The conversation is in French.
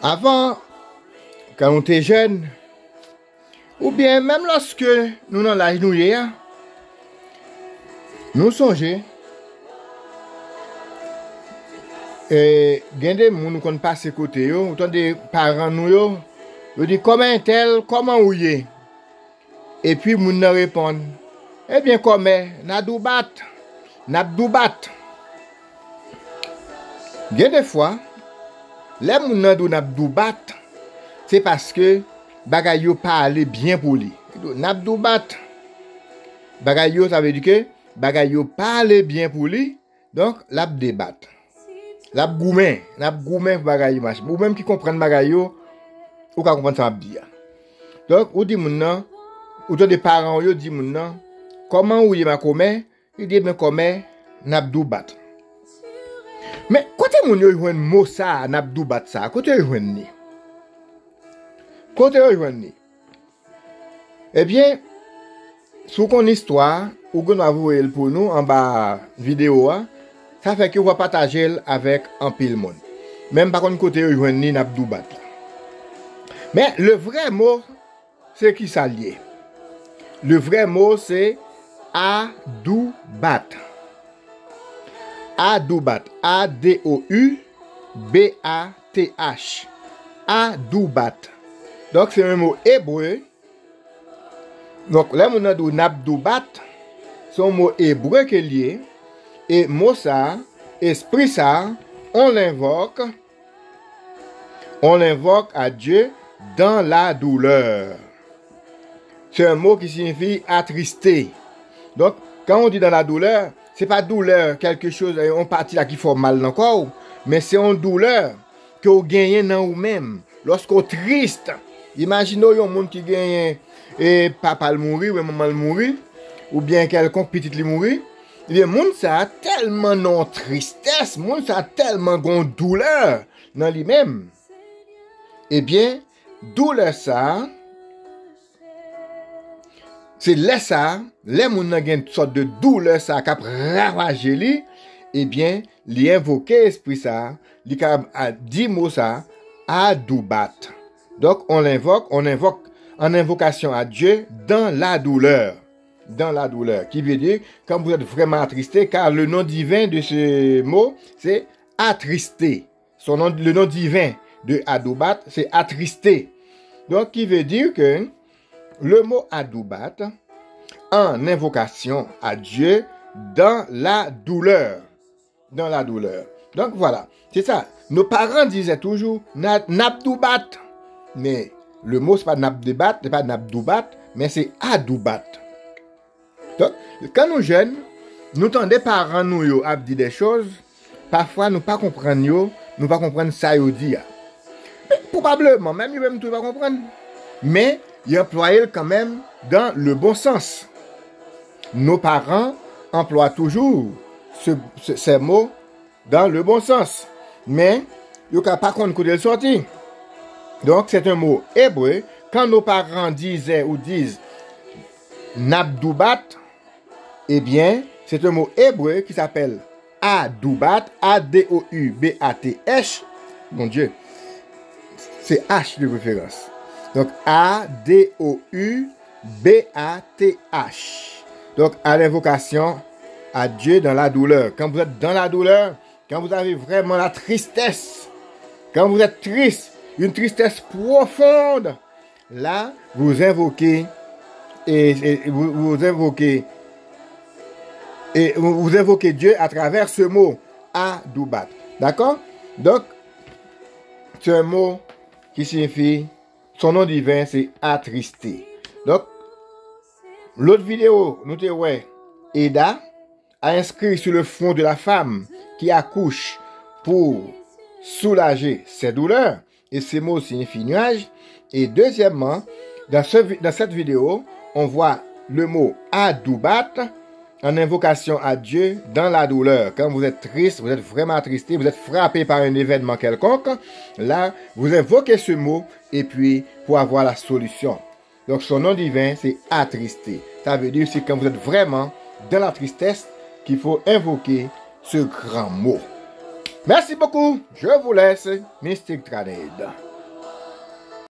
Avant, quand on était jeune, ou bien même lorsque nous dans l'âge nous hier, nous songeons et des gens nous connaissent pas ces côtés, autant des parents nous disent comment tel, comment ou y est. Et puis nous nous répondent, eh bien comment, n'abdoubat. Bien des fois, les gens nous n'abdoubat, c'est parce que bagay yo pas aller bien pour lui. N'abdoubat. Bagay yo ça veut dire que bagay yo pas aller bien pour lui, donc l'ab débat. L'ab goumen pour bagay yo marche. Ou même qui comprennent bagay yo, ou ka comprendre ça bien. Donc ou dit moun nan, ou des parents yo dit moun nan, comment ou y ma commet, il dit mais comment n'abdoubat. Mais côté moun yo joine mot ça n'abdoubat ça, côté yo joine ni. Côté yo joine ni. Eh bien, sous ton histoire, ou qu'on va voir pour nous en bas vidéo, ça fait que vous va partager avec un pile monde. Même par contre côté yo joine ni n'abdoubat. Mais le vrai mot c'est qui ça lié. Le vrai mot c'est adoubat. Adoubat. A-D-O-U-B-A-T-H. Adoubat. Donc c'est un mot hébreu. Donc là on a dit n'abdoubat. C'est un mot hébreu qui est lié. Et mot ça, esprit ça, on l'invoque à Dieu dans la douleur. C'est un mot qui signifie attrister. Donc, quand on dit dans la douleur, c'est pas douleur, quelque chose, on partit là qui fait mal dans le corps, mais c'est une douleur que vous gagnez dans vous-même. Lorsqu'on triste, imaginez un monde qui gagne et papa le mourir, ou maman le mourir, ou bien quelconque petit le mourir. Eh bien, monde ça a tellement non tristesse, monde ça a tellement de douleur dans lui-même. Eh bien, douleur ça, c'est là ça, les gens qui ont une sorte de douleur ça qui a ravagé lui, eh bien, li invoque esprit ça, li a dit mot ça, adoubat. Donc on invoque en invocation à Dieu dans la douleur. Dans la douleur, qui veut dire quand vous êtes vraiment attristé, car le nom divin de ce mot, c'est attristé. Le nom divin de adoubat, c'est attristé. Donc, qui veut dire que le mot adoubat, en invocation à Dieu dans la douleur. Dans la douleur. Donc, voilà. C'est ça. Nos parents disaient toujours n'abdoubat. Mais le mot, c'est pas n'abdoubat, c'est pas n'abdoubat, mais c'est adoubat. Donc, quand nous jeunes, nous tendons des parents nous à dire des choses, parfois nous pas comprendre nous pas comprendre ça yo dit. Probablement, même ils même tout pas comprendre. Mais ils emploient quand même dans le bon sens. Nos parents emploient toujours ces mots dans le bon sens. Mais ils ne savent pas qu'on le sorti. Donc c'est un mot hébreu. Quand nos parents disaient ou disent n'abdoubat, eh bien, c'est un mot hébreu qui s'appelle adoubat, A-D-O-U-B-A-T-H. Mon Dieu, c'est H de préférence. Donc, A-D-O-U-B-A-T-H. Donc, à l'invocation à Dieu dans la douleur. Quand vous êtes dans la douleur, quand vous avez vraiment la tristesse, quand vous êtes triste, une tristesse profonde, là, vous invoquez vous invoquez Dieu à travers ce mot adoubat. D'accord? Donc, c'est un mot qui signifie, son nom divin, c'est attristé. Donc, l'autre vidéo, nous te ouais, Eda a inscrit sur le front de la femme qui accouche pour soulager ses douleurs. Et ces mots signifient nuage. Et deuxièmement, dans cette vidéo, on voit le mot adoubat en invocation à Dieu dans la douleur. Quand vous êtes triste, vous êtes vraiment attristé, vous êtes frappé par un événement quelconque, là, vous invoquez ce mot et puis pour avoir la solution. Donc son nom divin, c'est attristé. Ça veut dire que c'est quand vous êtes vraiment dans la tristesse qu'il faut invoquer ce grand mot. Merci beaucoup. Je vous laisse. Mystic Trade.